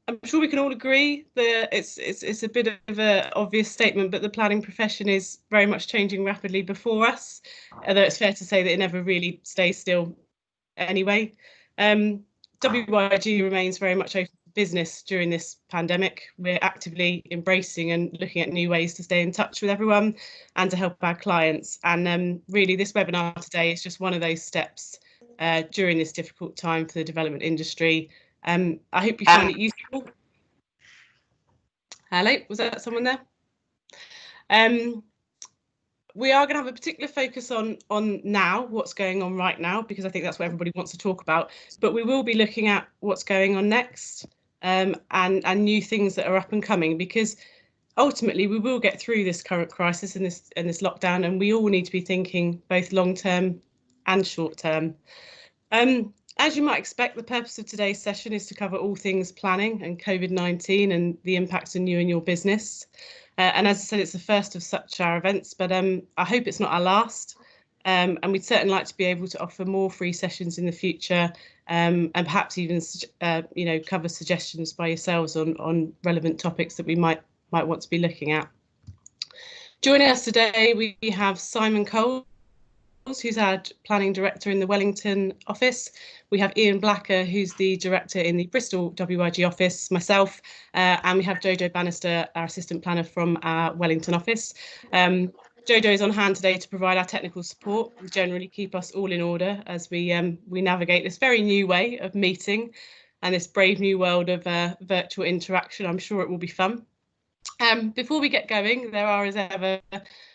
I'm sure we can all agree that it's a bit of an obvious statement, but the planning profession is very much changing rapidly before us, although it's fair to say that it never really stays still anyway. WYG remains very much open for business during this pandemic. We're actively embracing and looking at new ways to stay in touch with everyone and to help our clients. And really, this webinar today is just one of those steps during this difficult time for the development industry. I hope you find it useful. Hello, was that someone there? We are going to have a particular focus on now, what's going on right now, because I think that's what everybody wants to talk about. But we will be looking at what's going on next and new things that are up and coming, because ultimately we will get through this current crisis and this lockdown, and we all need to be thinking both long term and short term. As you might expect, the purpose of today's session is to cover all things planning and COVID-19 and the impact on you and your business. And as I said, it's the first of such our events, but I hope it's not our last. And we'd certainly like to be able to offer more free sessions in the future, and perhaps even cover suggestions by yourselves on relevant topics that we might want to be looking at. Joining us today, we have Simon Coles, who's our planning director in the Wellington office. We have Ian Blacker, who's the director in the Bristol WIG office, myself, and we have Jojo Bannister, our assistant planner from our Wellington office. Jojo is on hand today to provide our technical support and generally keep us all in order as we navigate this very new way of meeting and this brave new world of virtual interaction. I'm sure it will be fun. Before we get going, there are, as ever,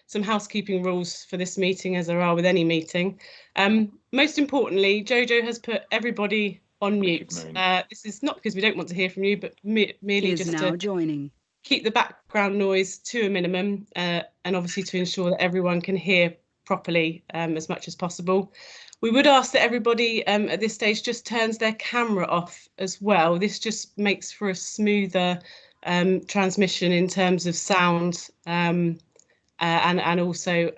some housekeeping rules for this meeting, as there are with any meeting. Most importantly, Jojo has put everybody on mute. This is not because we don't want to hear from you, but merely just to keep the background noise to a minimum, and obviously to ensure that everyone can hear properly as much as possible. We would ask that everybody at this stage just turns their camera off as well. This just makes for a smoother transmission in terms of sound and also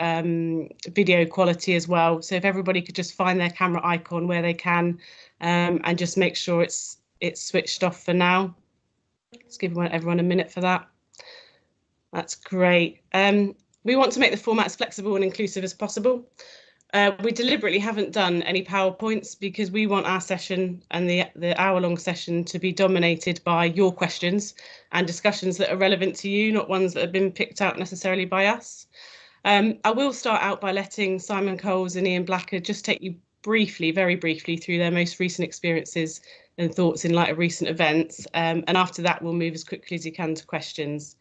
video quality as well. So if everybody could just find their camera icon where they can and just make sure it's switched off for now. Let's give everyone a minute for that. That's great. We want to make the format as flexible and inclusive as possible. We deliberately haven't done any PowerPoints because we want our session and the hour-long session to be dominated by your questions and discussions that are relevant to you, not ones that have been picked out necessarily by us. I will start out by letting Simon Coles and Ian Blacker just take you briefly, very briefly, through their most recent experiences and thoughts in light of recent events. And after that, we'll move as quickly as you can to questions.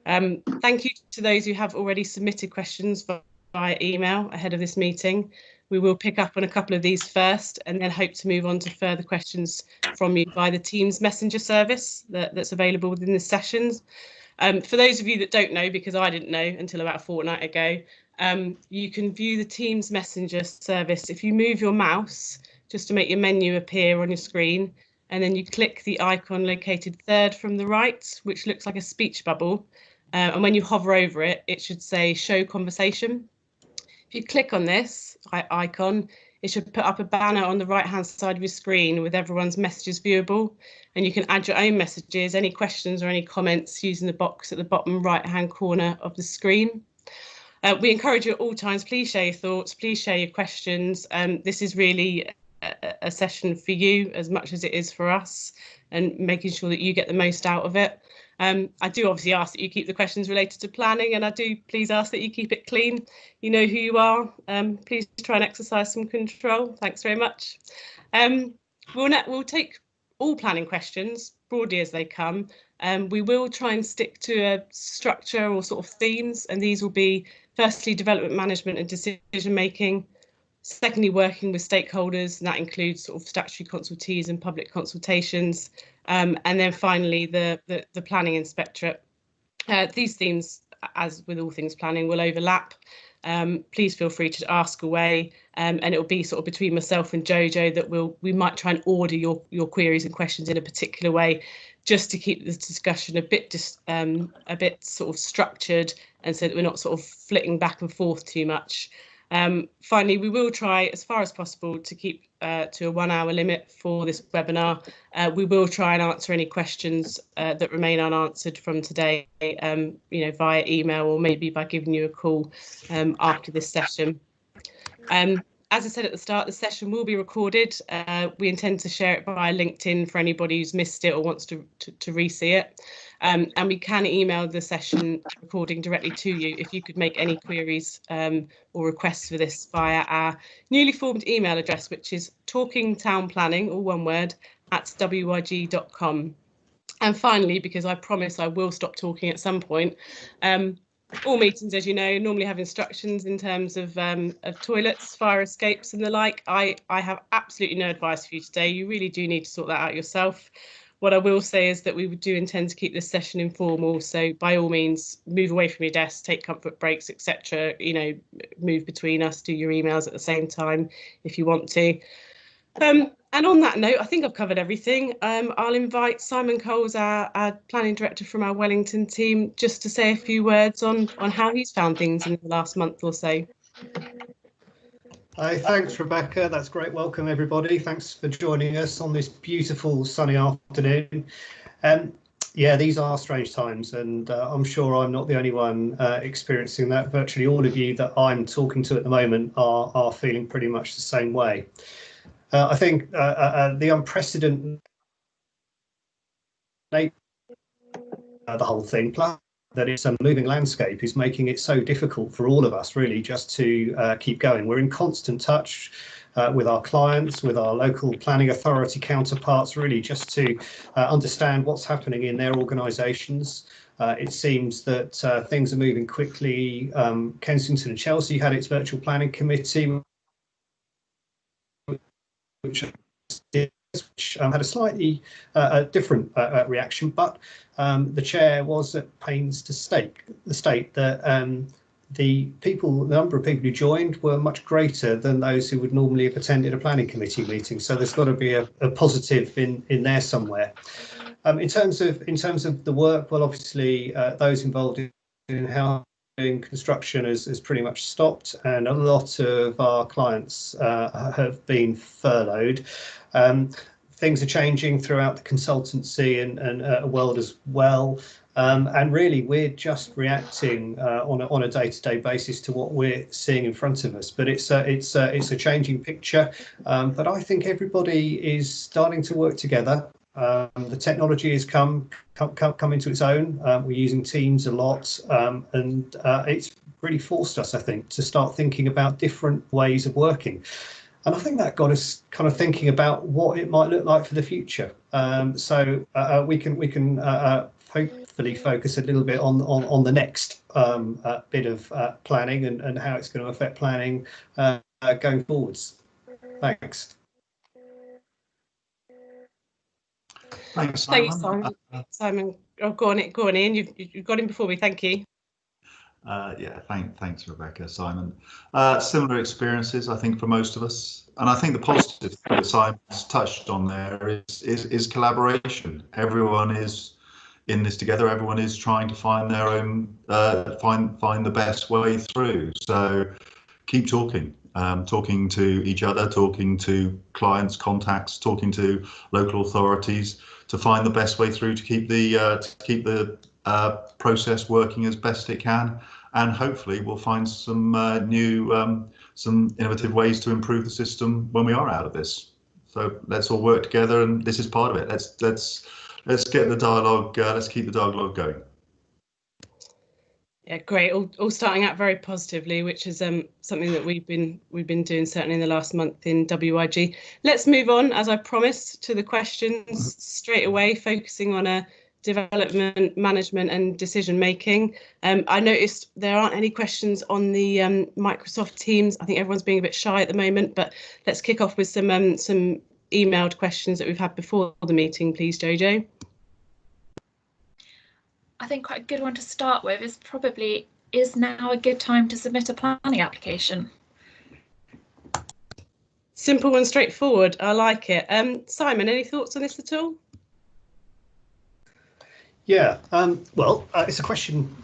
Thank you to those who have already submitted questions via email ahead of this meeting. We will pick up on a couple of these first and then hope to move on to further questions from you by the Teams Messenger service that's available within the sessions. For those of you that don't know, because I didn't know until about a fortnight ago, you can view the Teams Messenger service if you move your mouse just to make your menu appear on your screen, and then you click the icon located third from the right, which looks like a speech bubble. And when you hover over it, it should say show conversation. If you click on this icon, it should put up a banner on the right-hand side of your screen with everyone's messages viewable, and you can add your own messages, any questions or any comments using the box at the bottom right-hand corner of the screen. We encourage you at all times, please share your thoughts, please share your questions. This is really a session for you as much as it is for us, and making sure that you get the most out of it. I do obviously ask that you keep the questions related to planning, and I do please ask that you keep it clean. You know who you are. Please try and exercise some control. Thanks very much. We'll take all planning questions broadly as they come. We will try and stick to a structure or sort of themes, and these will be firstly development management and decision making. Secondly, working with stakeholders, and that includes sort of statutory consultees and public consultations. And then finally, the planning inspectorate. These themes, as with all things planning, will overlap. Please feel free to ask away, and it will be sort of between myself and Jojo that we might try and order your queries and questions in a particular way, just to keep the discussion a bit sort of structured, and so that we're not sort of flitting back and forth too much. Finally, we will try as far as possible to keep to a 1 hour limit for this webinar. We will try and answer any questions that remain unanswered from today, via email or maybe by giving you a call after this session. As I said at the start, the session will be recorded. We intend to share it via LinkedIn for anybody who's missed it or wants to re-see it. And we can email the session recording directly to you if you could make any queries or requests for this via our newly formed email address, which is talkingtownplanning, all one word, @wyg.com. And finally, because I promise I will stop talking at some point, all meetings, as you know, normally have instructions in terms of toilets, fire escapes and the like. I have absolutely no advice for you today. You really do need to sort that out yourself. What I will say is that we do intend to keep this session informal. So by all means, move away from your desk, take comfort breaks, etc. Move between us, do your emails at the same time if you want to. And on that note, I think I've covered everything. I'll invite Simon Coles, our planning director from our Wellington team, just to say a few words on how he's found things in the last month or so. Hi, thanks, Rebecca. That's great. Welcome, everybody. Thanks for joining us on this beautiful sunny afternoon. Yeah, these are strange times, and I'm sure I'm not the only one experiencing that. Virtually all of you that I'm talking to at the moment are feeling pretty much the same way. I think the unprecedented nature of the whole thing, plus that it's a moving landscape, is making it so difficult for all of us really just to keep going. We're in constant touch with our clients, with our local planning authority counterparts, really just to understand what's happening in their organisations. It seems that things are moving quickly. Kensington and Chelsea had its virtual planning committee, which had a slightly different reaction, but the chair was at pains to state that the number of people who joined were much greater than those who would normally have attended a planning committee meeting. So there's got to be a positive in there somewhere. In terms of the work, well, obviously those involved in housing construction has pretty much stopped, and a lot of our clients have been furloughed. Things are changing throughout the consultancy and world as well. And really, we're just reacting on a day-to-day basis to what we're seeing in front of us. But it's a changing picture. But I think everybody is starting to work together. The technology has come into its own. We're using Teams a lot, and it's really forced us, I think, to start thinking about different ways of working. And I think that got us kind of thinking about what it might look like for the future. So we can hopefully focus a little bit on the next bit of planning and how it's going to affect planning going forwards. Thanks. Thanks, Simon. Thanks, Simon. Simon, go on, Ian. You've got him before me. Thank you. Yeah, thanks, Rebecca. Simon. Similar experiences, I think, for most of us, and I think the positive that Simon's touched on there is collaboration. Everyone is in this together. Everyone is trying to find their own, find the best way through. So keep talking. Talking to each other, talking to clients, contacts, talking to local authorities to find the best way through to keep the process working as best it can, and hopefully we'll find some some innovative ways to improve the system when we are out of this. So let's all work together, and this is part of it. Let's get the dialogue. Let's keep the dialogue going. Yeah, great. All starting out very positively, which is something that we've been doing certainly in the last month in WIG. Let's move on, as I promised, to the questions straight away, focusing on development, management and decision making. I noticed there aren't any questions on the Microsoft Teams. I think everyone's being a bit shy at the moment, but let's kick off with some emailed questions that we've had before the meeting, please, Jojo. I think quite a good one to start with is now a good time to submit a planning application? Simple and straightforward. I like it. Simon, any thoughts on this at all? Yeah, well, it's a question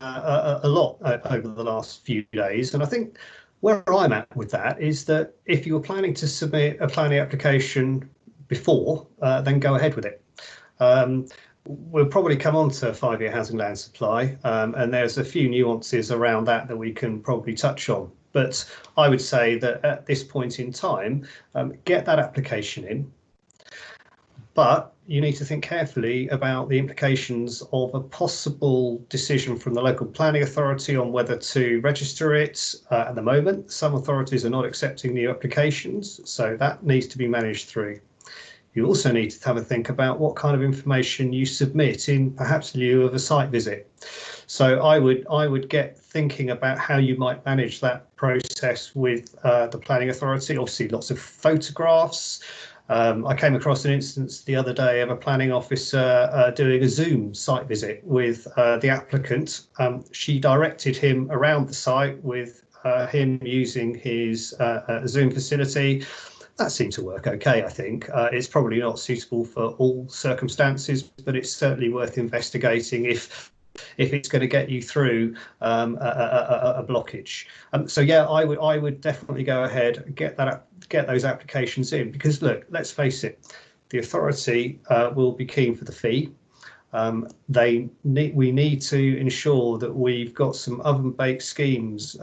a lot over the last few days, and I think where I'm at with that is that if you were planning to submit a planning application before, then go ahead with it. We'll probably come on to 5-year housing land supply, and there's a few nuances around that we can probably touch on. But I would say that at this point in time, get that application in. But you need to think carefully about the implications of a possible decision from the local planning authority on whether to register it. At the moment, some authorities are not accepting new applications, so that needs to be managed through. You also need to have a think about what kind of information you submit in perhaps lieu of a site visit. So I would get thinking about how you might manage that process with the planning authority. Obviously, lots of photographs. I came across an instance the other day of a planning officer doing a Zoom site visit with the applicant. She directed him around the site with him using his Zoom facility. That seemed to work okay, I think. It's probably not suitable for all circumstances, but it's certainly worth investigating if it's going to get you through a blockage. So yeah, I would definitely go ahead, get those applications in, because look, let's face it, the authority will be keen for the fee. We need to ensure that we've got some oven-baked schemes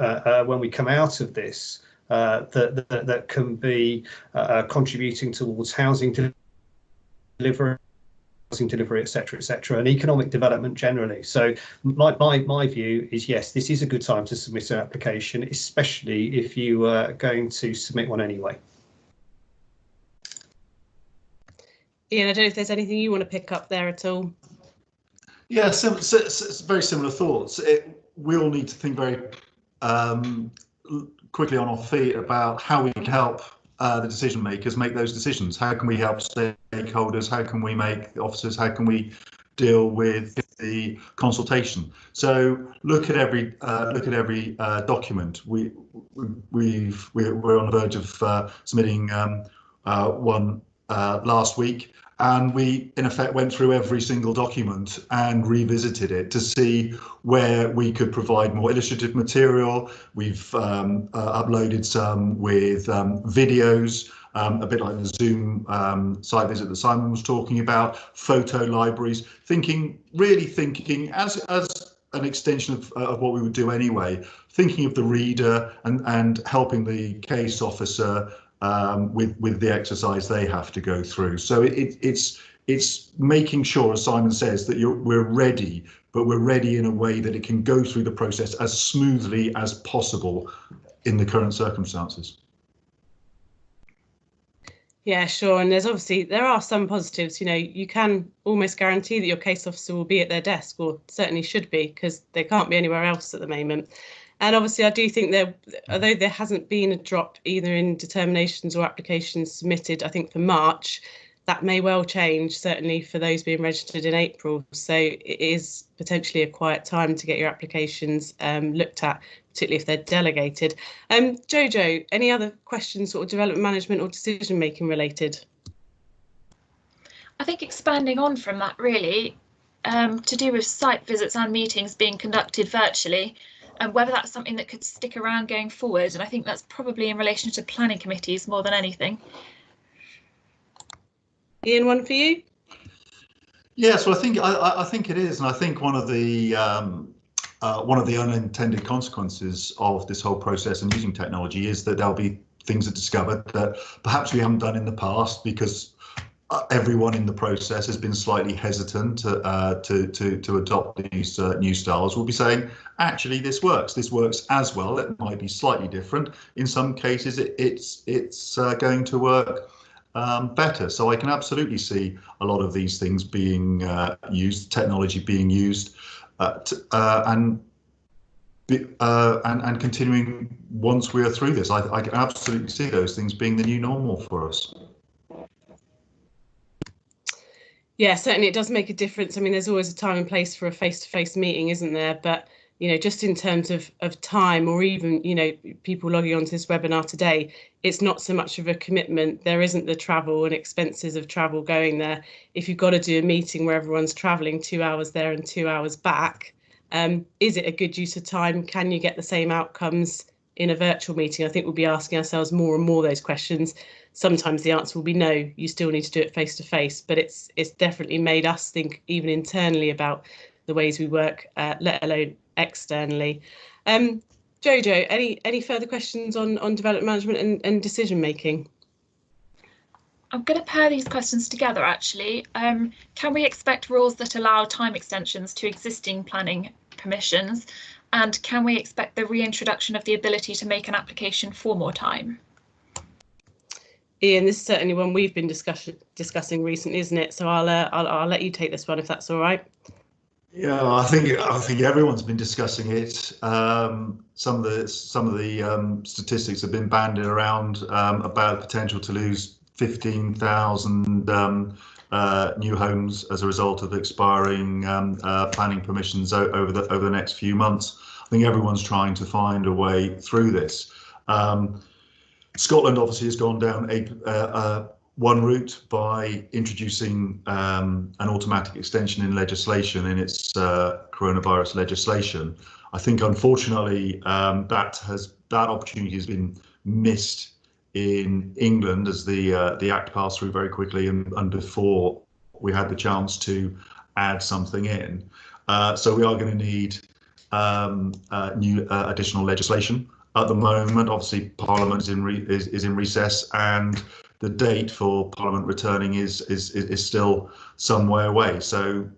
when we come out of this that can be contributing towards housing delivery, etc., and economic development generally. So my view is, yes, this is a good time to submit an application, especially if you are going to submit one anyway. Ian, I don't know if there's anything you want to pick up there at all. Yeah, very similar thoughts. We all need to think very quickly on our feet about how we can help the decision makers make those decisions. How can we help stakeholders? How can we make the officers? How can we deal with the consultation? So look at every document. We're on the verge of submitting one last week, and we in effect went through every single document and revisited it to see where we could provide more illustrative material. We've uploaded some with videos, a bit like the Zoom site visit that Simon was talking about, photo libraries, really thinking as an extension of what we would do anyway, thinking of the reader and helping the case officer with the exercise they have to go through. So it's making sure, as Simon says, that we're ready, but we're ready in a way that it can go through the process as smoothly as possible in the current circumstances. Yeah, sure. And there are some positives. You know, you can almost guarantee that your case officer will be at their desk, or certainly should be, because they can't be anywhere else at the moment. And obviously, I do think although there hasn't been a drop either in determinations or applications submitted, I think for March, that may well change, certainly for those being registered in April. So it is potentially a quiet time to get your applications looked at, particularly if they're delegated. Jojo, any other questions, sort of development management or decision making related? I think expanding on from that, really, to do with site visits and meetings being conducted virtually, and whether that's something that could stick around going forward. And I think that's probably in relation to planning committees more than anything. Ian, one for you? Yeah, so I think it is, and I think one of the unintended consequences of this whole process and using technology is that there'll be things that are discovered that perhaps we haven't done in the past because everyone in the process has been slightly hesitant to adopt these new styles. We'll be saying, actually, this works as well. It might be slightly different. In some cases, it's going to work better. So I can absolutely see a lot of these things being used, technology being used, and continuing once we are through this. I can absolutely see those things being the new normal for us. Yeah, certainly it does make a difference. I mean, there's always a time and place for a face-to-face meeting, isn't there? But, you know, just in terms of time, or even, you know, people logging onto this webinar today, it's not so much of a commitment. There isn't the travel and expenses of travel going there. If you've got to do a meeting where everyone's travelling 2 hours there and 2 hours back, Is it a good use of time? Can you get the same outcomes in a virtual meeting? I think we'll be asking ourselves more and more those questions. Sometimes the answer will be no, you still need to do it face to face, but it's definitely made us think even internally about the ways we work, let alone externally. Jojo, any further questions on development management and decision making? I'm going to pair these questions together, actually. Can we expect rules that allow time extensions to existing planning permissions? And can we expect the reintroduction of the ability to make an application for more time? Ian, this is certainly one we've been discussing recently, isn't it? So I'll let you take this one if that's all right. Yeah, I think everyone's been discussing it. Some of the statistics have been banded around about the potential to lose 15,000 new homes as a result of expiring planning permissions over the next few months. I think everyone's trying to find a way through this. Scotland obviously has gone down one route by introducing an automatic extension in legislation, in its coronavirus legislation. I think unfortunately that opportunity has been missed in England, as the Act passed through very quickly and before we had the chance to add something in. So we are going to need new additional legislation. At the moment, obviously, Parliament is in recess, and the date for Parliament returning is still some way away. So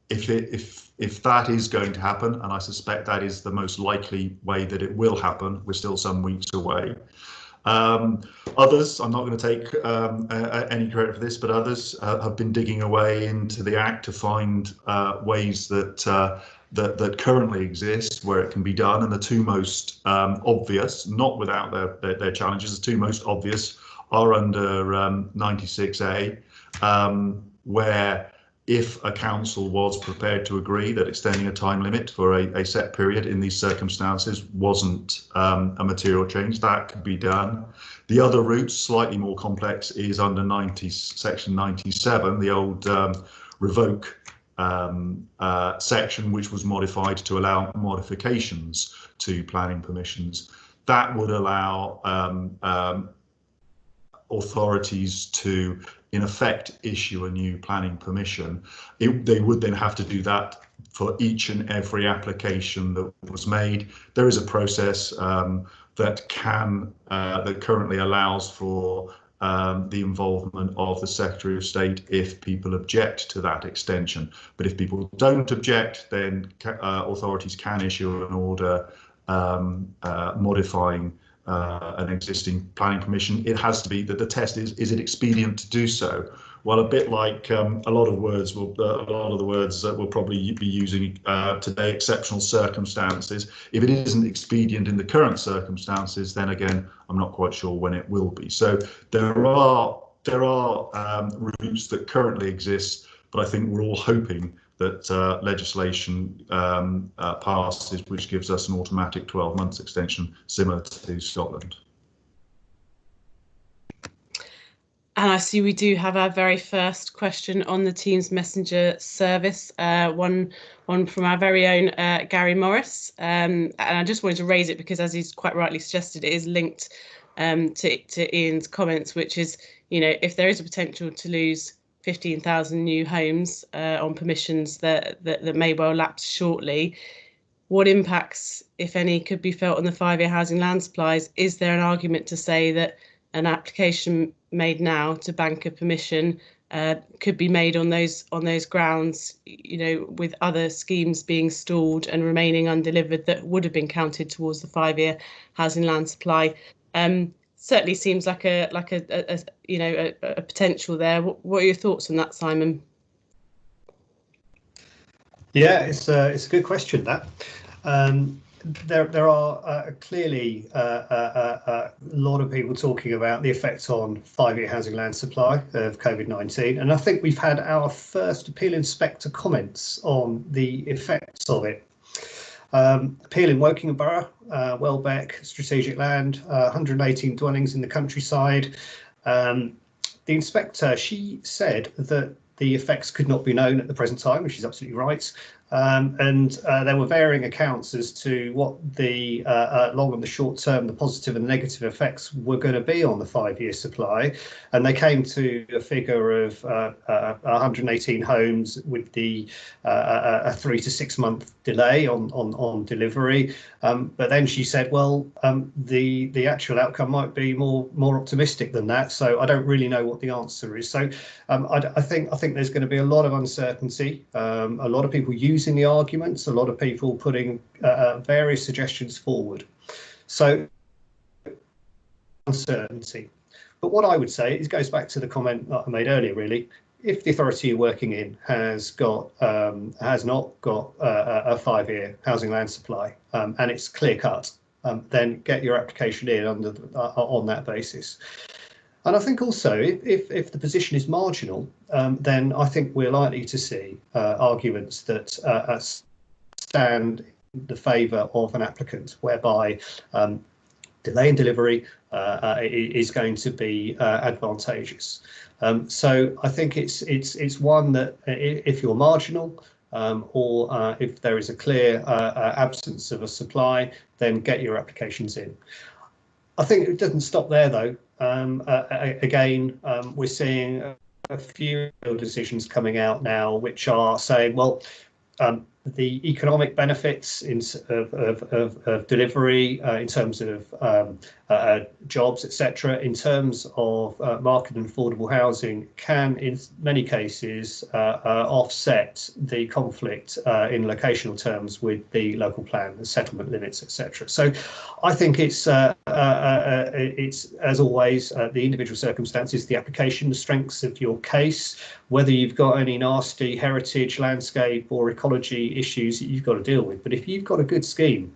if that is going to happen, and I suspect that is the most likely way that it will happen, we're still some weeks away. Others, I'm not going to take any credit for this, but others have been digging away into the Act to find ways that currently exist where it can be done, and the two most obvious, not without their challenges, the two most obvious are under 96A, where if a council was prepared to agree that extending a time limit for a set period in these circumstances wasn't a material change, that could be done. The other route, slightly more complex, is under section 97, the old revoke section, which was modified to allow modifications to planning permissions. That would allow authorities to, in effect, issue a new planning permission. They would then have to do that for each and every application that was made. There is a process that currently allows for the involvement of the Secretary of State if people object to that extension. But if people don't object, then authorities can issue an order modifying an existing planning permission. It has to be that the test is it expedient to do so? Well, a bit like a lot of the words that we'll probably be using today, exceptional circumstances. If it isn't expedient in the current circumstances, then again, I'm not quite sure when it will be. So there are routes that currently exist, but I think we're all hoping that legislation passes, which gives us an automatic 12 months extension similar to Scotland. And I see we do have our very first question on the Teams Messenger service, one from our very own Gary Morris. And I just wanted to raise it because, as he's quite rightly suggested, it is linked to Ian's comments, which is, you know, if there is a potential to lose 15,000 new homes on permissions that may well lapse shortly, what impacts, if any, could be felt on the 5-year housing land supplies? Is there an argument to say that an application made now to bank a permission could be made on those grounds, you know, with other schemes being stalled and remaining undelivered that would have been counted towards the 5-year housing land supply? Certainly seems like a potential there. What are your thoughts on that, Simon? Yeah, it's a good question, that. There are clearly a lot of people talking about the effect on 5-year housing land supply of COVID-19, and I think we've had our first appeal inspector comments on the effects of it. Appeal in Woking Borough, Welbeck, strategic land, 118 dwellings in the countryside. The inspector, she said that the effects could not be known at the present time, which is absolutely right. and there were varying accounts as to what the long and the short term, the positive and the negative effects were going to be on the 5-year supply. And they came to a figure of 118 homes with the a 3 to 6 month delay on delivery. But then she said, well, the actual outcome might be more optimistic than that. So I don't really know what the answer is. So I think there's going to be a lot of uncertainty, a lot of people using the arguments, a lot of people putting various suggestions forward. So uncertainty. But what I would say is, goes back to the comment that I made earlier, really. If the authority you're working in has not got a 5-year housing land supply, and it's clear cut, then get your application in on that basis. And I think also, if the position is marginal, then I think we're likely to see arguments that stand in the favour of an applicant, whereby delay in delivery is going to be advantageous. So I think it's one that if you're marginal, or if there is a clear absence of a supply, then get your applications in. I think it doesn't stop there, though. Again, we're seeing a few decisions coming out now which are saying, well, the economic benefits of delivery in terms of jobs, etc., in terms of market and affordable housing can, in many cases, offset the conflict in locational terms with the local plan, the settlement limits, etc. So I think it's as always, the individual circumstances, the application, the strengths of your case, whether you've got any nasty heritage, landscape or ecology issues that you've got to deal with. But if you've got a good scheme,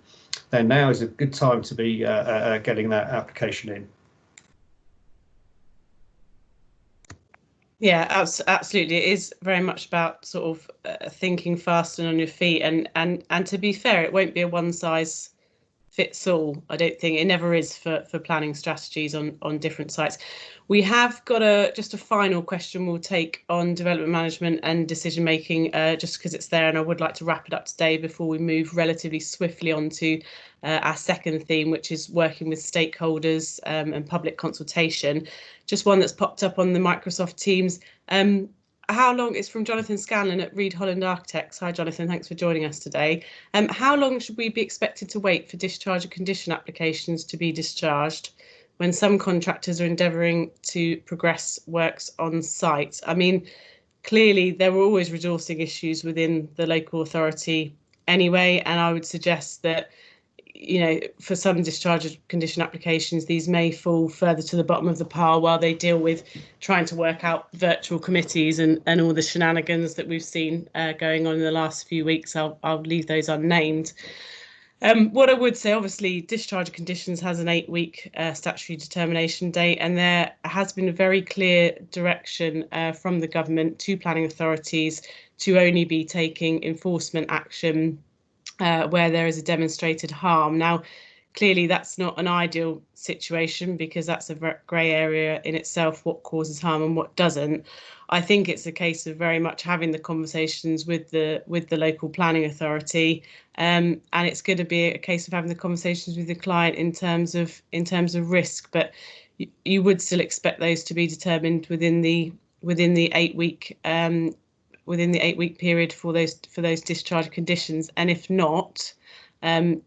then now is a good time to be getting that application in. Yeah, absolutely. It is very much about sort of thinking fast and on your feet. And to be fair, it won't be a one size fits all. I don't think it never is for planning strategies on different sites. We have got just a final question we'll take on development management and decision making, just because it's there, and I would like to wrap it up today before we move relatively swiftly on to our second theme, which is working with stakeholders and public consultation. Just one that's popped up on the Microsoft Teams. How long, it's from Jonathan Scanlon at Reed Holland Architects. Hi Jonathan, thanks for joining us today. How long should we be expected to wait for discharge of condition applications to be discharged when some contractors are endeavouring to progress works on site? I mean, clearly there were always resourcing issues within the local authority anyway, and I would suggest that, you know, for some discharge of condition applications, these may fall further to the bottom of the pile while they deal with trying to work out virtual committees and all the shenanigans that we've seen going on in the last few weeks. I'll leave those unnamed. What I would say, obviously, discharge of conditions has an 8-week statutory determination date, and there has been a very clear direction from the government to planning authorities to only be taking enforcement action where there is a demonstrated harm. Now, clearly that's not an ideal situation because that's a grey area in itself, what causes harm and what doesn't. I think it's a case of very much having the conversations with the local planning authority, and it's going to be a case of having the conversations with the client in terms of risk. But you would still expect those to be determined within the 8-week period for those discharge conditions. And if not,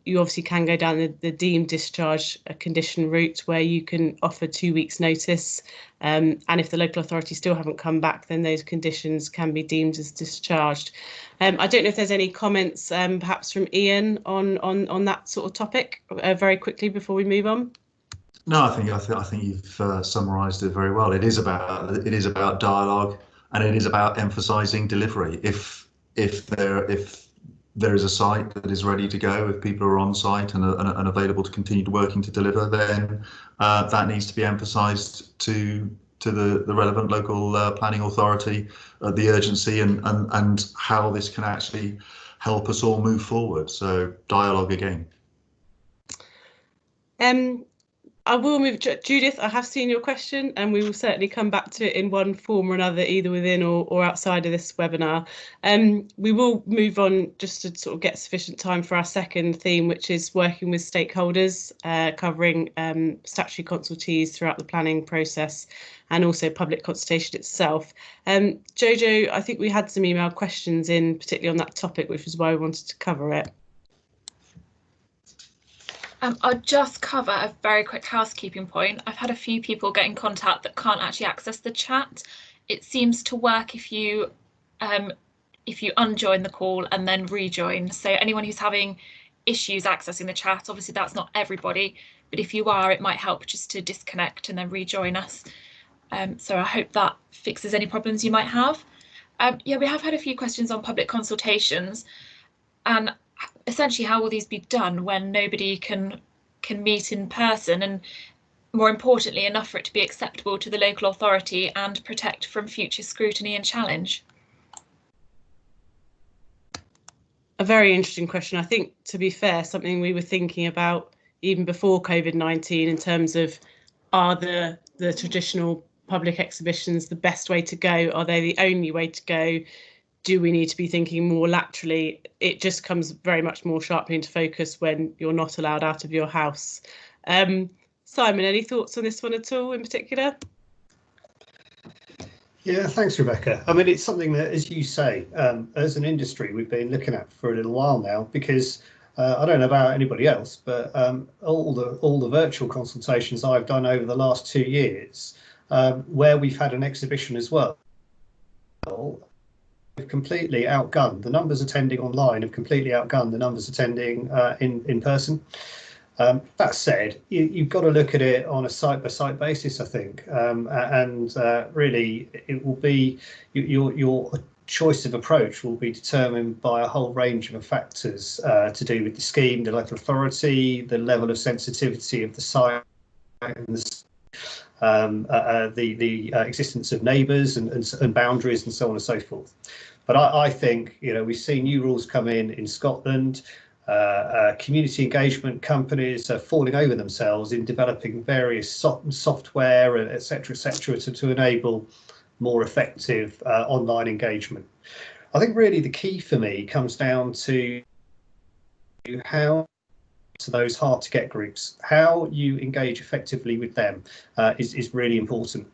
you obviously can go down the deemed discharge condition route, where you can offer 2 weeks notice, and if the local authority still haven't come back, then those conditions can be deemed as discharged. I don't know if there's any comments perhaps from Ian on that sort of topic very quickly before we move on. No, I think you've summarised it very well. It is about dialogue, and it is about emphasising delivery. If there is a site that is ready to go, if people are on site and available to continue working to deliver, then that needs to be emphasised to the relevant local planning authority, the urgency and how this can actually help us all move forward. So dialogue again. I will move. Judith, I have seen your question, and we will certainly come back to it in one form or another, either within or outside of this webinar. We will move on just to sort of get sufficient time for our second theme, which is working with stakeholders, covering statutory consultees throughout the planning process and also public consultation itself. Jojo, I think we had some email questions in, particularly on that topic, which is why we wanted to cover it. I'll just cover a very quick housekeeping point. I've had a few people get in contact that can't actually access the chat. It seems to work if you unjoin the call and then rejoin. So anyone who's having issues accessing the chat, obviously that's not everybody, but if you are, it might help just to disconnect and then rejoin us. So I hope that fixes any problems you might have. Yeah, we have had a few questions on public consultations, and essentially how will these be done when nobody can meet in person, and more importantly enough for it to be acceptable to the local authority and protect from future scrutiny and challenge? A very interesting question. I think, to be fair, something we were thinking about even before COVID-19 in terms of, are the traditional public exhibitions the best way to go? Are they the only way to go? Do we need to be thinking more laterally? It just comes very much more sharply into focus when you're not allowed out of your house. Simon, any thoughts on this one at all in particular? Yeah, thanks, Rebecca. I mean, it's something that, as you say, as an industry, we've been looking at for a little while now, because I don't know about anybody else, but all the virtual consultations I've done over the last 2 years, where we've had an exhibition as well, completely outgunned. The numbers attending online have completely outgunned the numbers attending in person. That said, you've got to look at it on a site-by-site basis, I think, and really it will be your choice of approach will be determined by a whole range of factors to do with the scheme, the local authority, the level of sensitivity of the site, and the existence of neighbours and boundaries and so on and so forth. But I think, you know, we've seen new rules come in Scotland. Community engagement companies are falling over themselves in developing various software, etc., to enable more effective online engagement. I think really the key for me comes down to how to those hard to get groups, how you engage effectively with them is really important.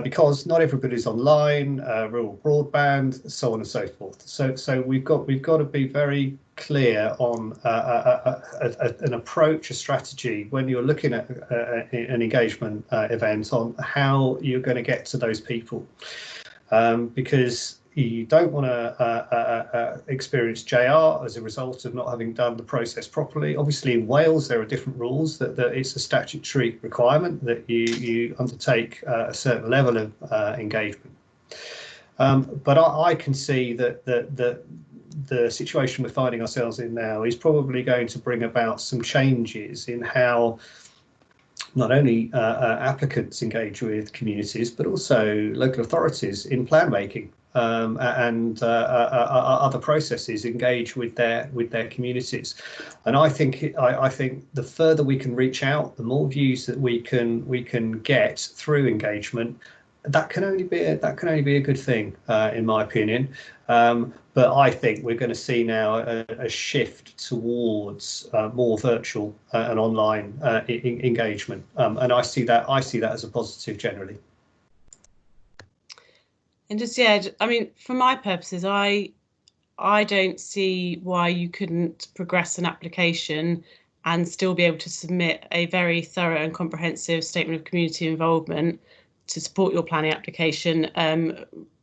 Because not everybody's online, rural broadband, so on and so forth. So we've got to be very clear on an approach, a strategy when you're looking at an engagement event on how you're going to get to those people, because you don't want to experience JR as a result of not having done the process properly. Obviously, in Wales, there are different rules that it's a statutory requirement that you undertake a certain level of engagement. But I can see that the situation we're finding ourselves in now is probably going to bring about some changes in how not only applicants engage with communities, but also local authorities in plan making. And other processes engage with their communities, and I think the further we can reach out, the more views that we can get through engagement, that can only be a good thing, in my opinion. But I think we're going to see now a shift towards more virtual and online engagement, and I see that as a positive generally. And just, yeah, I mean, for my purposes, I don't see why you couldn't progress an application and still be able to submit a very thorough and comprehensive statement of community involvement to support your planning application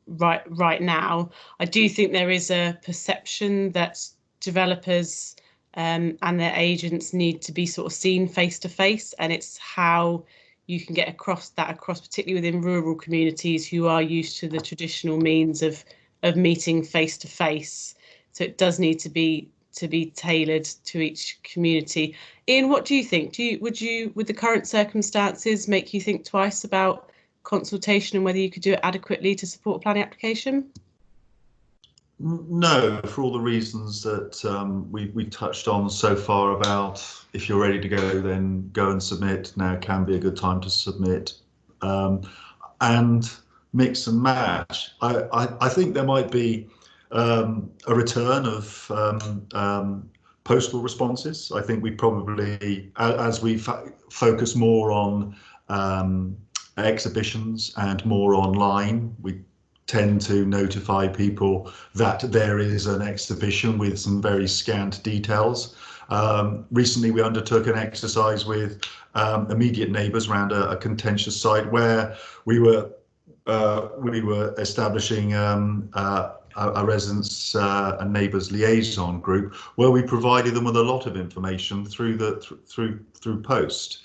right now. I do think there is a perception that developers and their agents need to be sort of seen face to face, and it's how you can get across particularly within rural communities who are used to the traditional means of meeting face to face. So it does need to be tailored to each community. Ian, what do you think? Would the current circumstances make you think twice about consultation and whether you could do it adequately to support a planning application? No, for all the reasons that we touched on so far about if you're ready to go, then go and submit. Now can be a good time to submit, and mix and match. I think there might be a return of postal responses. I think we probably, as we focus more on exhibitions and more online, we tend to notify people that there is an exhibition with some very scant details. Recently, we undertook an exercise with immediate neighbours around a contentious site where we were establishing a residents and neighbours liaison group where we provided them with a lot of information through post.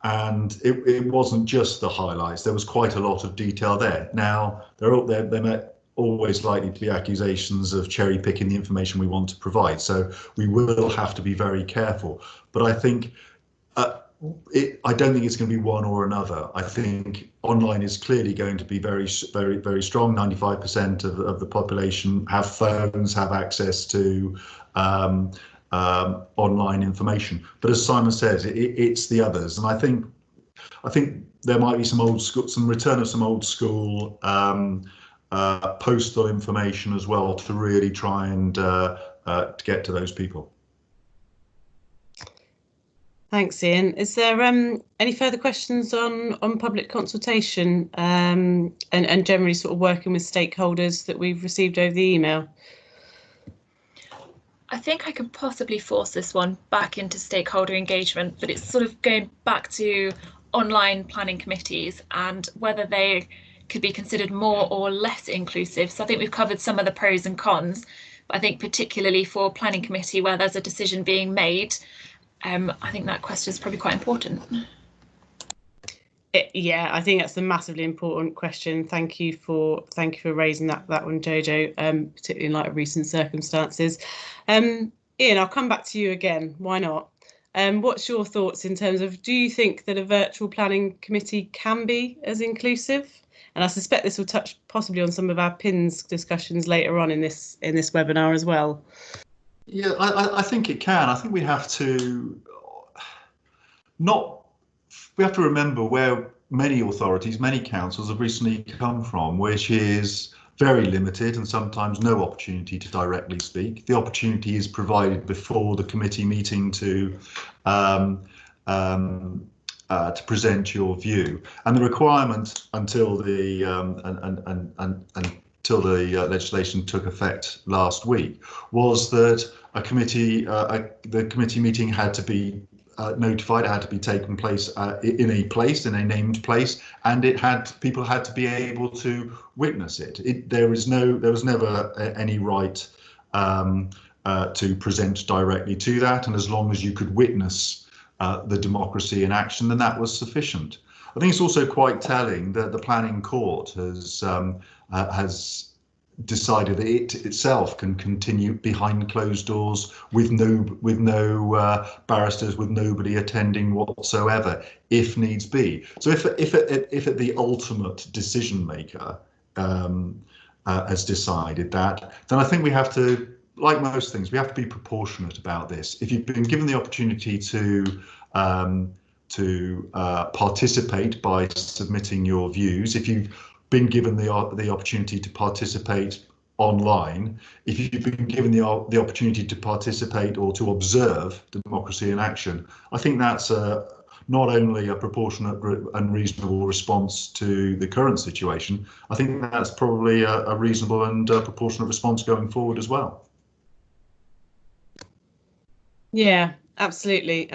And it wasn't just the highlights. There was quite a lot of detail there. Now, there are always likely to be accusations of cherry picking the information we want to provide. So we will have to be very careful. But I think I don't think it's going to be one or another. I think online is clearly going to be very, very, very strong. 95% of the population have phones, have access to online information. But as Simon says, it's the others, and I think there might be some return of some old school postal information as well to really try and to get to those people. Thanks, Ian. Is there any further questions on public consultation and generally sort of working with stakeholders that we've received over the email? I think I could possibly force this one back into stakeholder engagement, but it's sort of going back to online planning committees and whether they could be considered more or less inclusive. So I think we've covered some of the pros and cons, but I think particularly for planning committee where there's a decision being made, I think that question is probably quite important. Yeah, I think that's a massively important question. Thank you for raising that one, Jojo, particularly in light of recent circumstances. Ian, I'll come back to you again. Why not? What's your thoughts in terms of, do you think that a virtual planning committee can be as inclusive? And I suspect this will touch possibly on some of our PINS discussions later on in this webinar as well. Yeah, I think it can. I think we have to remember where many authorities, many councils have recently come from, which is very limited and sometimes no opportunity to directly speak. The opportunity is provided before the committee meeting to present your view, and the requirement until the legislation took effect last week was that the committee meeting had to be notified. It had to be taken place in a named place, and people had to be able to witness it. There was never any right to present directly to that, and as long as you could witness the democracy in action, then that was sufficient. I think it's also quite telling that the planning court has decided that it itself can continue behind closed doors with no barristers, with nobody attending whatsoever, if needs be. So if the ultimate decision maker has decided that, then I think we have to, like most things, we have to be proportionate about this. If you've been given the opportunity to participate by submitting your views, if you've been given the opportunity to participate online, if you've been given the opportunity to participate or to observe democracy in action, I think that's not only a proportionate and reasonable response to the current situation, I think that's probably a reasonable and proportionate response going forward as well. Yeah, absolutely.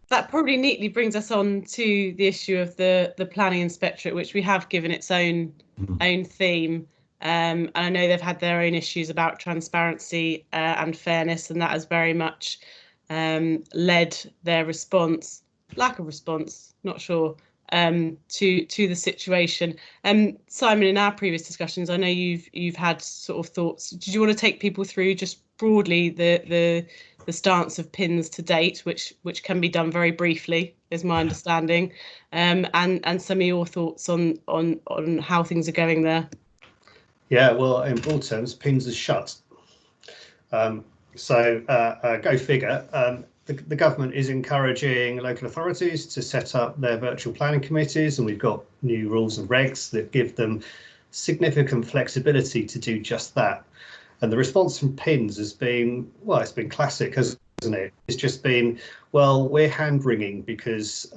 That probably neatly brings us on to the issue of the planning inspectorate, which we have given its own theme. And I know they've had their own issues about transparency and fairness, and that has very much led their response, lack of response, not sure, to the situation. Simon, in our previous discussions, I know you've had sort of thoughts. Did you want to take people through just broadly the the stance of PINS to date, which can be done very briefly, is my understanding, and some of your thoughts on how things are going there. Yeah, well, in broad terms, PINS is shut. So go figure. The government is encouraging local authorities to set up their virtual planning committees, and we've got new rules and regs that give them significant flexibility to do just that. And the response from PINS has been, well, it's been classic, hasn't it? It's just been, well, we're hand-wringing because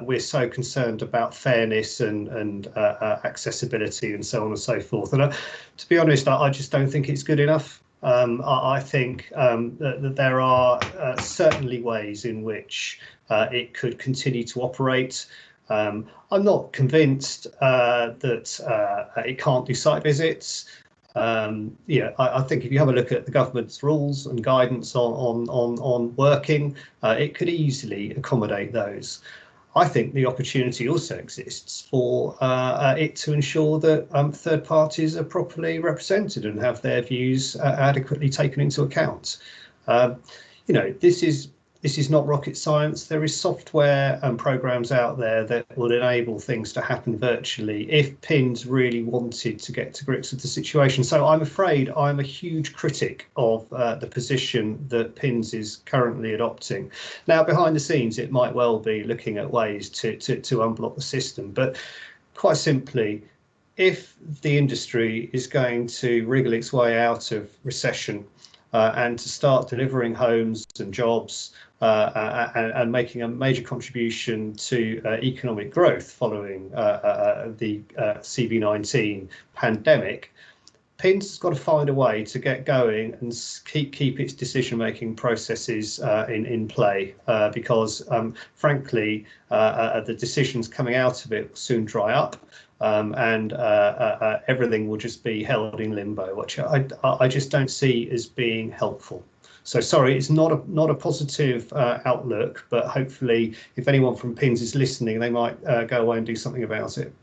we're so concerned about fairness and accessibility and so on and so forth. And to be honest, I just don't think it's good enough. I think that there are certainly ways in which it could continue to operate. I'm not convinced that it can't do site visits. I think if you have a look at the government's rules and guidance on working, it could easily accommodate those. I think the opportunity also exists for it to ensure that third parties are properly represented and have their views adequately taken into account. This is not rocket science. There is software and programs out there that will enable things to happen virtually if PINS really wanted to get to grips with the situation. So I'm afraid I'm a huge critic of the position that PINS is currently adopting. Now, behind the scenes, it might well be looking at ways to unblock the system. But quite simply, if the industry is going to wriggle its way out of recession and to start delivering homes and jobs and making a major contribution to economic growth following the CV-19 pandemic, PINS has got to find a way to get going and keep its decision-making processes in play because, frankly, the decisions coming out of it will soon dry up. And everything will just be held in limbo, which I just don't see as being helpful. So sorry, it's not a positive outlook, but hopefully if anyone from PINS is listening, they might go away and do something about it.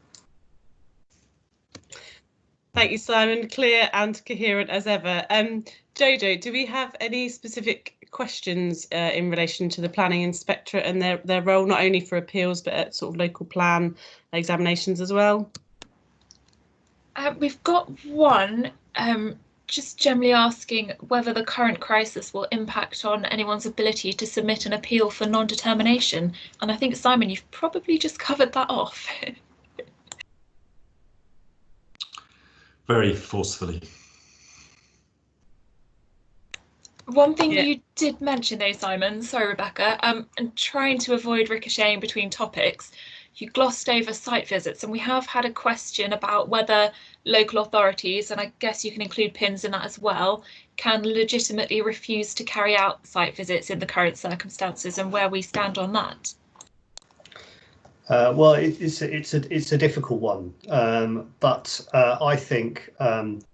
Thank you, Simon. Clear and coherent as ever. Jojo, do we have any specific questions in relation to the planning inspectorate and their role, not only for appeals, but at sort of local plan examinations as well? We've got one, just generally asking whether the current crisis will impact on anyone's ability to submit an appeal for non-determination. And I think, Simon, you've probably just covered that off. Very forcefully. One thing you did mention though, Simon, sorry, Rebecca, and trying to avoid ricocheting between topics, you glossed over site visits, and we have had a question about whether local authorities, and I guess you can include PINS in that as well, can legitimately refuse to carry out site visits in the current circumstances, and where we stand on that. Well, it's a difficult one, but I think an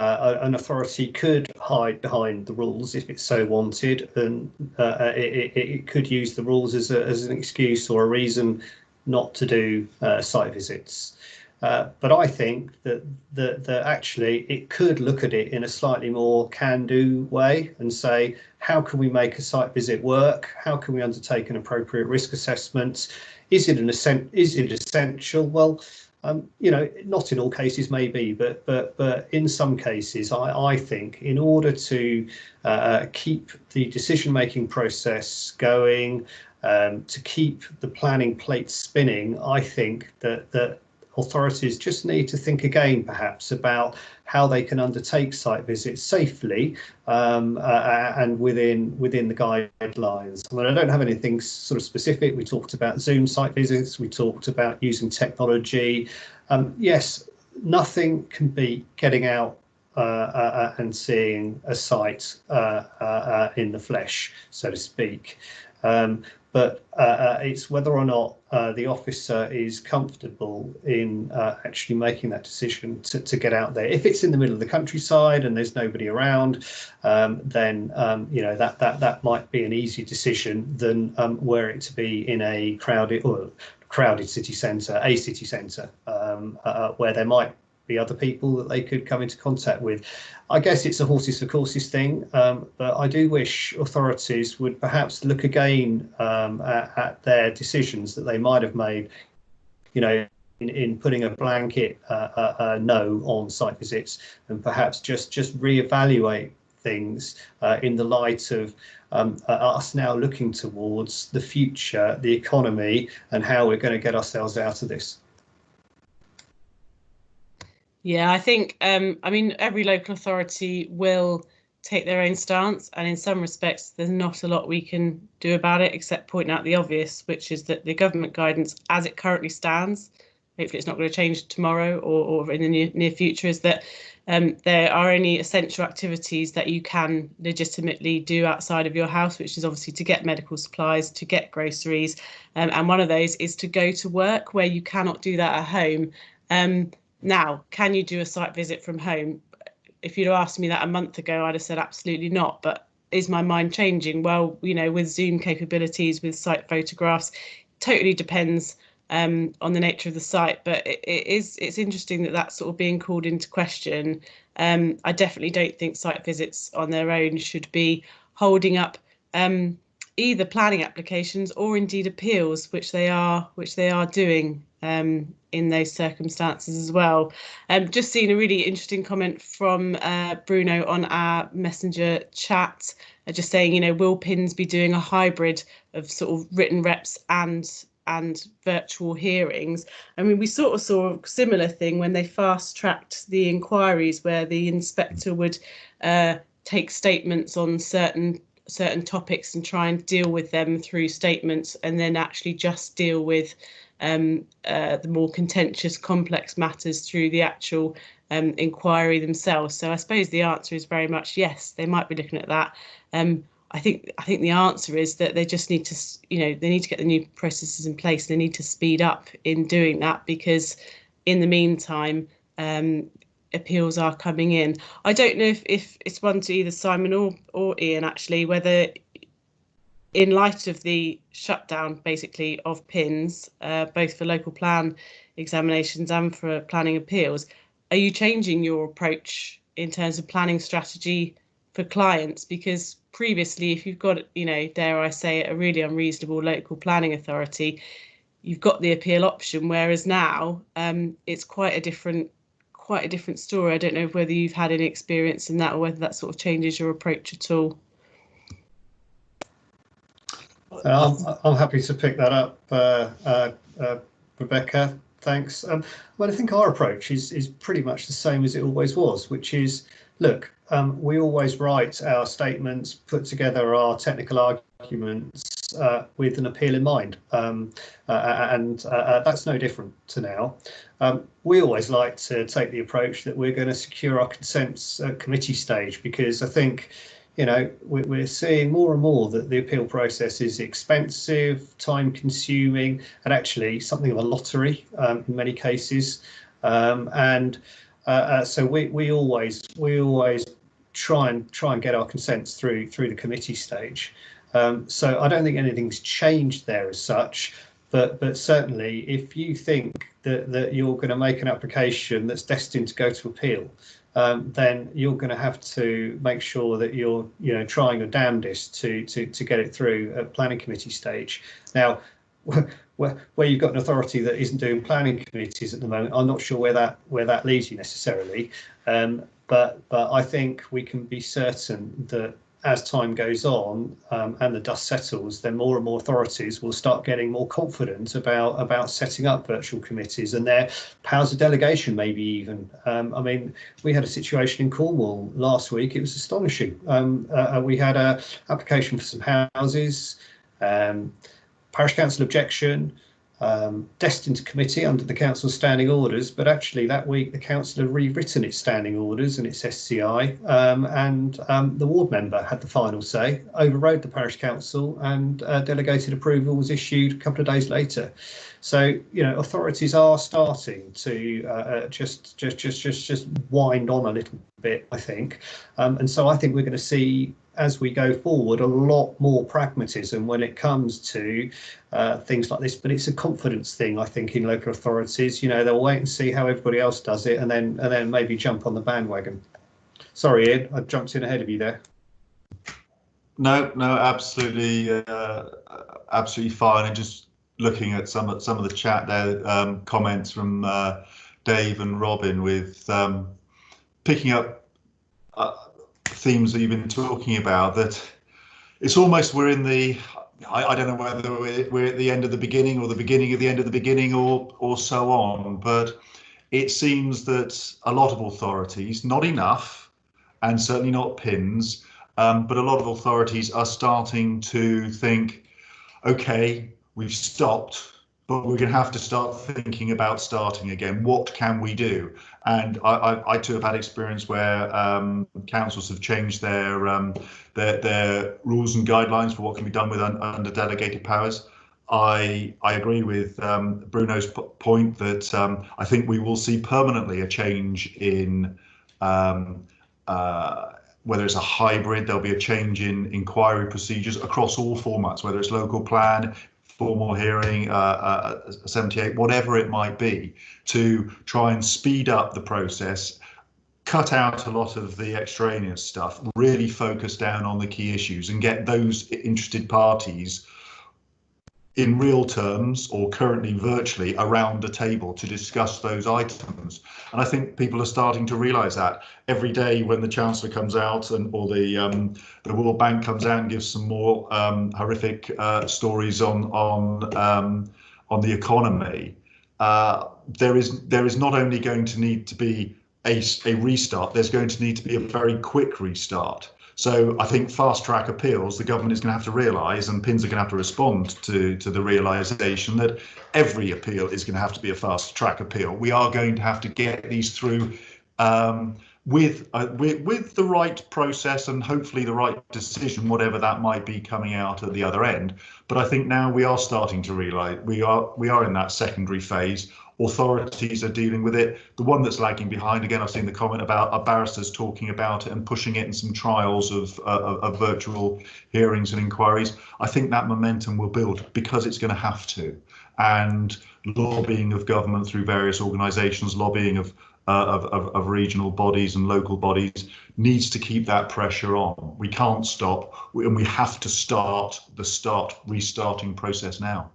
authority could hide behind the rules if it so wanted, and it could use the rules as an excuse or a reason not to do site visits. But I think that actually it could look at it in a slightly more can-do way and say, how can we make a site visit work? How can we undertake an appropriate risk assessment? Is it essential? Well, not in all cases maybe, but in some cases, I think in order to keep the decision-making process going, to keep the planning plate spinning, I think that authorities just need to think again, perhaps, about how they can undertake site visits safely and within the guidelines. I mean, I don't have anything sort of specific. We talked about Zoom site visits. We talked about using technology. Yes, nothing can beat getting out and seeing a site in the flesh, so to speak. But it's whether or not the officer is comfortable in actually making that decision to get out there. If it's in the middle of the countryside and there's nobody around, then that might be an easier decision than were it to be in a crowded city centre, where there might be other people that they could come into contact with. I guess it's a horses for courses thing, but I do wish authorities would perhaps look again at their decisions that they might have made, you know, in putting a blanket no on site visits, and perhaps just reevaluate things in the light of us now looking towards the future, the economy, and how we're going to get ourselves out of this. Yeah, I think, I mean, every local authority will take their own stance, and in some respects, there's not a lot we can do about it except point out the obvious, which is that the government guidance as it currently stands, hopefully it's not going to change tomorrow or in the near future, is that there are only essential activities that you can legitimately do outside of your house, which is obviously to get medical supplies, to get groceries, and one of those is to go to work, where you cannot do that at home. Now, can you do a site visit from home? If you'd asked me that a month ago, I'd have said absolutely not. But is my mind changing? Well, you know, with Zoom capabilities, with site photographs, totally depends on the nature of the site. But it's interesting that that's sort of being called into question. I definitely don't think site visits on their own should be holding up either planning applications or indeed appeals, which they are doing in those circumstances as well. Just seen a really interesting comment from Bruno on our messenger chat, just saying, you know, will PINS be doing a hybrid of sort of written reps and virtual hearings? I mean, we sort of saw a similar thing when they fast tracked the inquiries, where the inspector would take statements on certain topics and try and deal with them through statements, and then actually just deal with the more contentious, complex matters through the actual inquiry themselves. So I suppose the answer is very much yes, they might be looking at that. I think the answer is that they just need to, you know, they need to get the new processes in place. They need to speed up in doing that, because in the meantime, appeals are coming in. I don't know if it's one to either Simon or Ian, actually, whether in light of the shutdown basically of PINS, both for local plan examinations and for planning appeals, are you changing your approach in terms of planning strategy for clients? Because previously, if you've got, you know, dare I say it, a really unreasonable local planning authority, you've got the appeal option, whereas now it's quite a different story. I don't know whether you've had any experience in that, or whether that sort of changes your approach at all. I'm happy to pick that up, Rebecca. Thanks. Well, I think our approach is pretty much the same as it always was, which is, look, we always write our statements, put together our technical arguments with an appeal in mind, and that's no different to now. We always like to take the approach that we're going to secure our consents at committee stage, because I think, you know, we're seeing more and more that the appeal process is expensive, time consuming, and actually something of a lottery in many cases. So we always try and get our consents through the committee stage. So I don't think anything's changed there as such, but certainly if you think that you're going to make an application that's destined to go to appeal, then you're going to have to make sure that you're, you know, trying your damnedest to get it through at planning committee stage. Now, where you've got an authority that isn't doing planning committees at the moment, I'm not sure where that leaves you necessarily. But I think we can be certain that as time goes on and the dust settles, then more and more authorities will start getting more confident about setting up virtual committees and their powers of delegation, maybe even. I mean, we had a situation in Cornwall last week. It was astonishing. We had an application for some houses, parish council objection, destined to committee under the council's standing orders, but actually that week the council had rewritten its standing orders and its SCI, and the ward member had the final say, overrode the parish council, and delegated approval was issued a couple of days later. So, authorities are starting to just wind on a little bit, I think. And so I think we're going to see, as we go forward, a lot more pragmatism when it comes to things like this. But it's a confidence thing, I think, in local authorities. They'll wait and see how everybody else does it, and then maybe jump on the bandwagon. Sorry, Ian, I jumped in ahead of you there. No, absolutely, absolutely fine. And just looking at some of the chat there, comments from Dave and Robin with picking up themes that you've been talking about. That it's almost we're in the, I don't know whether we're at the end of the beginning or the beginning of the end of the beginning or so on, but it seems that a lot of authorities, not enough, and certainly not PINS, but a lot of authorities are starting to think, okay, we've stopped, but we're going to have to start thinking about starting again. What can we do? And I too have had experience where councils have changed their rules and guidelines for what can be done with under delegated powers. I agree with Bruno's point that I think we will see permanently a change in whether it's a hybrid, there'll be a change in inquiry procedures across all formats, whether it's local plan, formal hearing, 78, whatever it might be, to try and speed up the process, cut out a lot of the extraneous stuff, really focus down on the key issues and get those interested parties in real terms or currently virtually around a table to discuss those items. And I think people are starting to realise that every day when the Chancellor comes out or the World Bank comes out and gives some more horrific stories on the economy, there is not only going to need to be a restart, there's going to need to be a very quick restart. So I think fast track appeals, the government is going to have to realise, and PINS are going to have to respond to the realisation that every appeal is going to have to be a fast track appeal. We are going to have to get these through with the right process and hopefully the right decision, whatever that might be coming out at the other end. But I think now we are starting to realise we are in that secondary phase. Authorities are dealing with it. The one that's lagging behind, again, I've seen the comment about our barristers talking about it and pushing it in some trials of virtual hearings and inquiries. I think that momentum will build because it's going to have to. And lobbying of government through various organisations, lobbying of regional bodies and local bodies needs to keep that pressure on. We can't stop, and we have to start the restarting process now.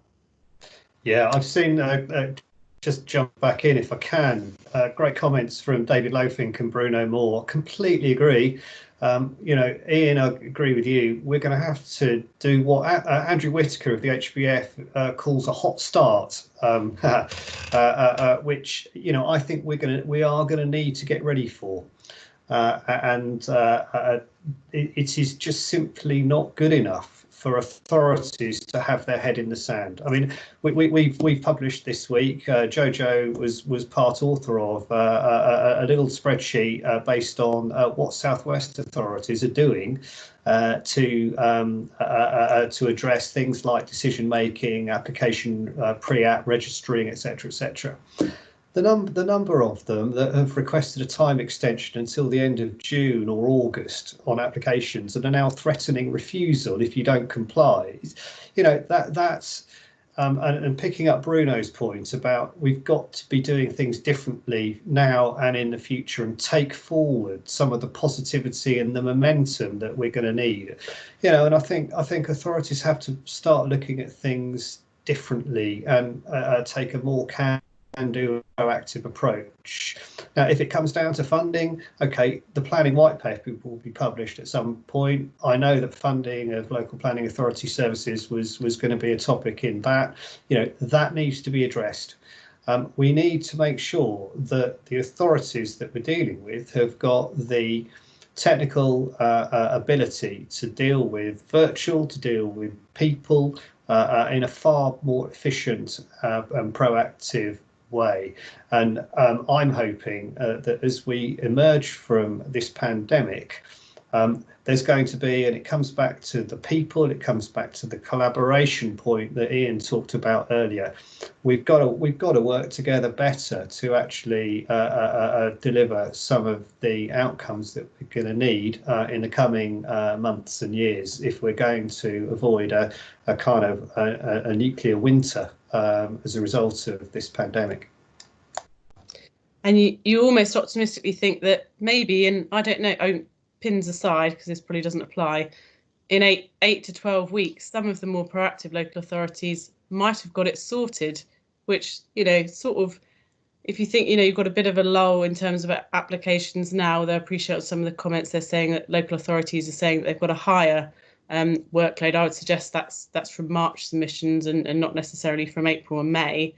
Yeah, I've seen just jump back in if I can. Great comments from David Lofink and Bruno Moore. Completely agree. Ian, I agree with you. We're going to have to do what Andrew Whitaker of the HBF calls a hot start, which I think we are going to need to get ready for. It is just simply not good enough for authorities to have their head in the sand. I mean, we've published this week. Jojo was part author of a little spreadsheet based on what South West authorities are doing to address things like decision making, application pre-app registering, etc., etc. The number of them that have requested a time extension until the end of June or August on applications and are now threatening refusal if you don't comply, that's and picking up Bruno's point about we've got to be doing things differently now and in the future and take forward some of the positivity and the momentum that we're going to need. And I think authorities have to start looking at things differently and take a more can-do proactive approach. Now, if it comes down to funding, okay, the planning white paper will be published at some point. I know that funding of local planning authority services was going to be a topic in that. That needs to be addressed. We need to make sure that the authorities that we're dealing with have got the technical ability to deal with virtual, to deal with people in a far more efficient and proactive way. And I'm hoping that as we emerge from this pandemic, There's going to be, and it comes back to the people, it comes back to the collaboration point that Ian talked about earlier. We've got to work together better to actually deliver some of the outcomes that we're going to need in the coming months and years if we're going to avoid a kind of a nuclear winter as a result of this pandemic. And you almost optimistically think that maybe in, I don't know, pins aside, because this probably doesn't apply, in 8 to 12 weeks, some of the more proactive local authorities might have got it sorted, which, you know, sort of, if you think, you know, you've got a bit of a lull in terms of applications now, they appreciate some of the comments they're saying that local authorities are saying that they've got a higher workload. I would suggest that's from March submissions and not necessarily from April and May.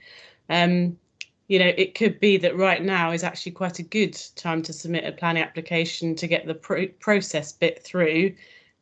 You know, it could be that right now is actually quite a good time to submit a planning application to get the process bit through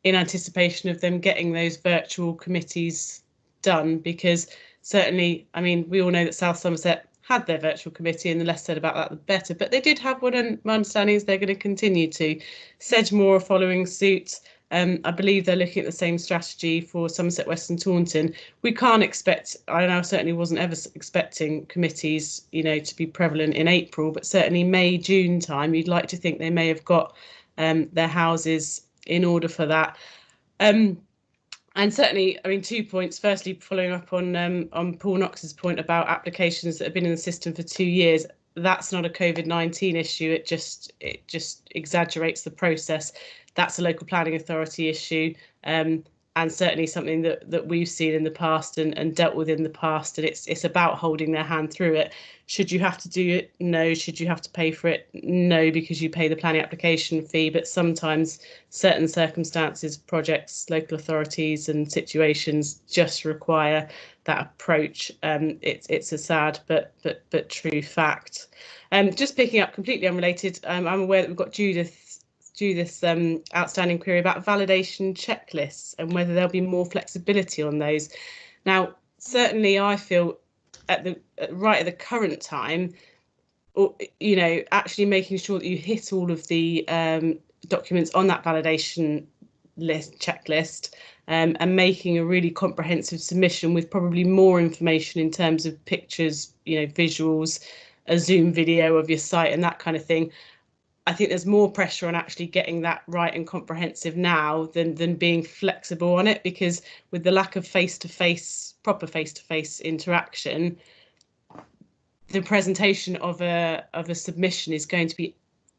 in anticipation of them getting those virtual committees done, because certainly, I mean, we all know that South Somerset had their virtual committee, and the less said about that, the better. But they did have one, and my understanding is they're going to continue to. Sedgemoor are following suit. I believe they're looking at the same strategy for Somerset West and Taunton. We can't expect, I certainly wasn't ever expecting committees, you know, to be prevalent in April, but certainly May, June time, you'd like to think they may have got their houses in order for that. And certainly, I mean, 2 points. Firstly, following up on Paul Knox's point about applications that have been in the system for 2 years, that's not a COVID-19 issue. It just exaggerates the process. That's a local planning authority issue, and certainly something that we've seen in the past and dealt with in the past. And it's about holding their hand through it. Should you have to do it? No. Should you have to pay for it? No, because you pay the planning application fee. But sometimes certain circumstances, projects, local authorities and situations just require that approach. It's a sad but true fact. Just picking up, completely unrelated, I'm aware that we've got Judith's outstanding query about validation checklists and whether there'll be more flexibility on those. Now, certainly I feel right at the current time, you know, actually making sure that you hit all of the documents on that validation checklist, and making a really comprehensive submission with probably more information in terms of pictures, you know, visuals, a Zoom video of your site and that kind of thing. I think there's more pressure on actually getting that right and comprehensive now than being flexible on it, because with the lack of proper face-to-face interaction, the presentation of a submission is going to be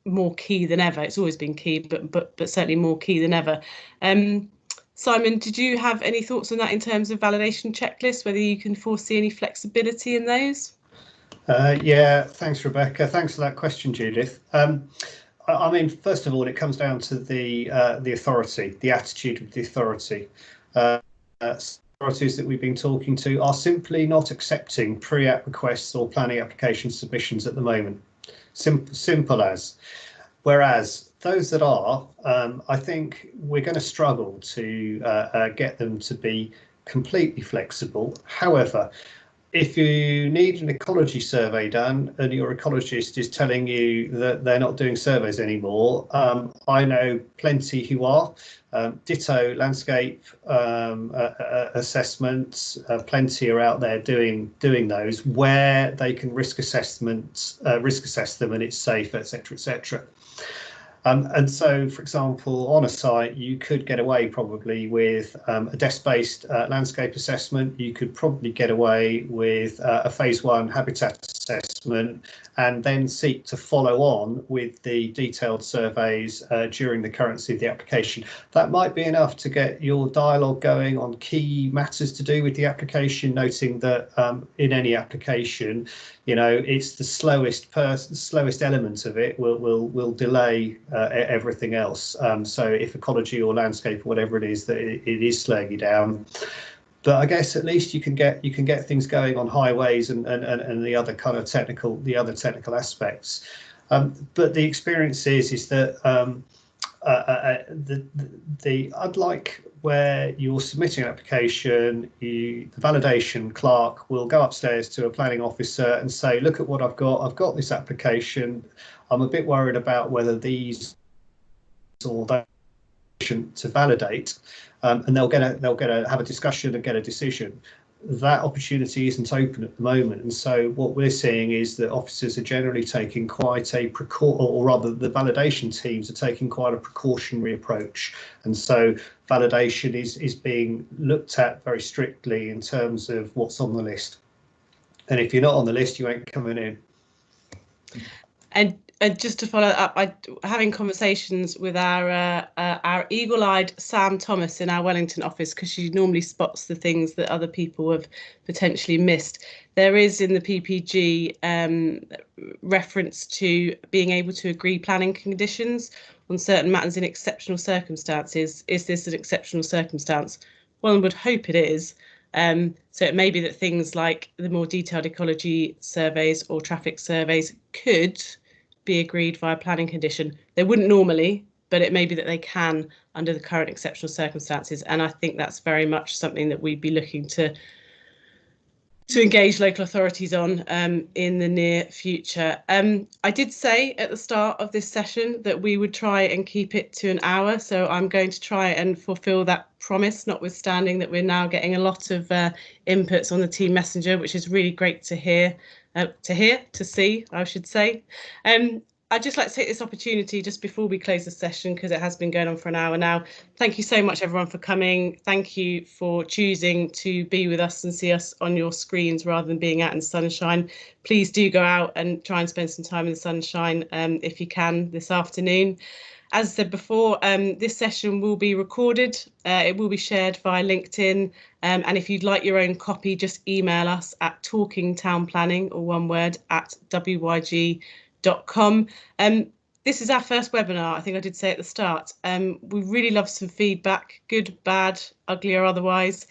more key than ever. It's always been key, but certainly more key than ever. Simon, did you have any thoughts on that in terms of validation checklists, whether you can foresee any flexibility in those? Yeah, thanks, Rebecca. Thanks for that question, Judith. I mean, first of all, it comes down to the authority, the attitude of the authority. Authorities that we've been talking to are simply not accepting pre-app requests or planning application submissions at the moment. Simple as. Whereas those that are, I think we're going to struggle to get them to be completely flexible. However, if you need an ecology survey done and your ecologist is telling you that they're not doing surveys anymore, I know plenty who are. Ditto landscape assessments, plenty are out there doing those where they can risk assess them and it's safe, etc., etc. And so, for example, on a site, you could get away probably with a desk-based landscape assessment. You could probably get away with a phase 1 habitat assessment, and then seek to follow on with the detailed surveys during the currency of the application. That might be enough to get your dialogue going on key matters to do with the application, noting that in any application, you know, it's the slowest element of it will delay everything else. So if ecology or landscape or whatever it is, that it is slowing you down. But I guess at least you can get things going on highways and the other kind of technical aspects. But the experience is that unlike where you're submitting an application, the validation clerk will go upstairs to a planning officer and say, look at what I've got this application. I'm a bit worried about whether these or to validate, and they'll have a discussion and get a decision. That opportunity isn't open at the moment, and so what we're seeing is that officers are generally taking quite a or rather the validation teams are taking quite a precautionary approach, and so validation is being looked at very strictly in terms of what's on the list, and if you're not on the list, you ain't coming in. And just to follow up, having conversations with our eagle-eyed Sam Thomas in our Wellington office, because she normally spots the things that other people have potentially missed. There is in the PPG reference to being able to agree planning conditions on certain matters in exceptional circumstances. Is this an exceptional circumstance? Well, one would hope it is. So it may be that things like the more detailed ecology surveys or traffic surveys could be agreed via planning condition. They wouldn't normally, but it may be that they can under the current exceptional circumstances. And I think that's very much something that we'd be looking to engage local authorities on in the near future. I did say at the start of this session that we would try and keep it to an hour, so I'm going to try and fulfil that promise, notwithstanding that we're now getting a lot of inputs on the team messenger, which is really great to see, I should say. I'd just like to take this opportunity just before we close the session, because it has been going on for an hour now. Thank you so much, everyone, for coming. Thank you for choosing to be with us and see us on your screens rather than being out in the sunshine. Please do go out and try and spend some time in the sunshine if you can this afternoon. As I said before, this session will be recorded. It will be shared via LinkedIn. And if you'd like your own copy, just email us at talkingtownplanning, or one word, @wyg.com. This is our first webinar. I think I did say at the start. We really love some feedback, good, bad, ugly or otherwise.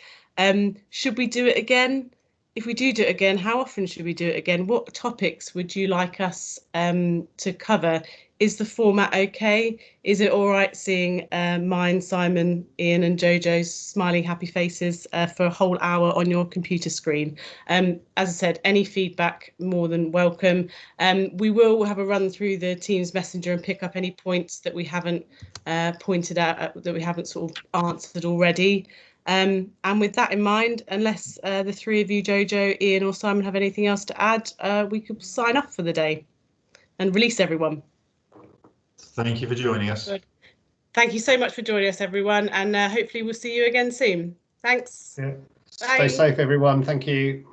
Should we do it again? If we do it again, how often should we do it again? What topics would you like us to cover? Is the format okay? Is it all right seeing mine, Simon, Ian and Jojo's smiling happy faces for a whole hour on your computer screen? As I said, any feedback more than welcome. We will have a run through the Teams Messenger and pick up any points that we haven't pointed out, that we haven't sort of answered already. And with that in mind, unless the three of you, Jojo, Ian or Simon, have anything else to add, we could sign off for the day and release everyone. Thank you for joining us. Good. Thank you so much for joining us, everyone, and hopefully we'll see you again soon. Thanks. Yeah. Bye. Stay safe, everyone. Thank you.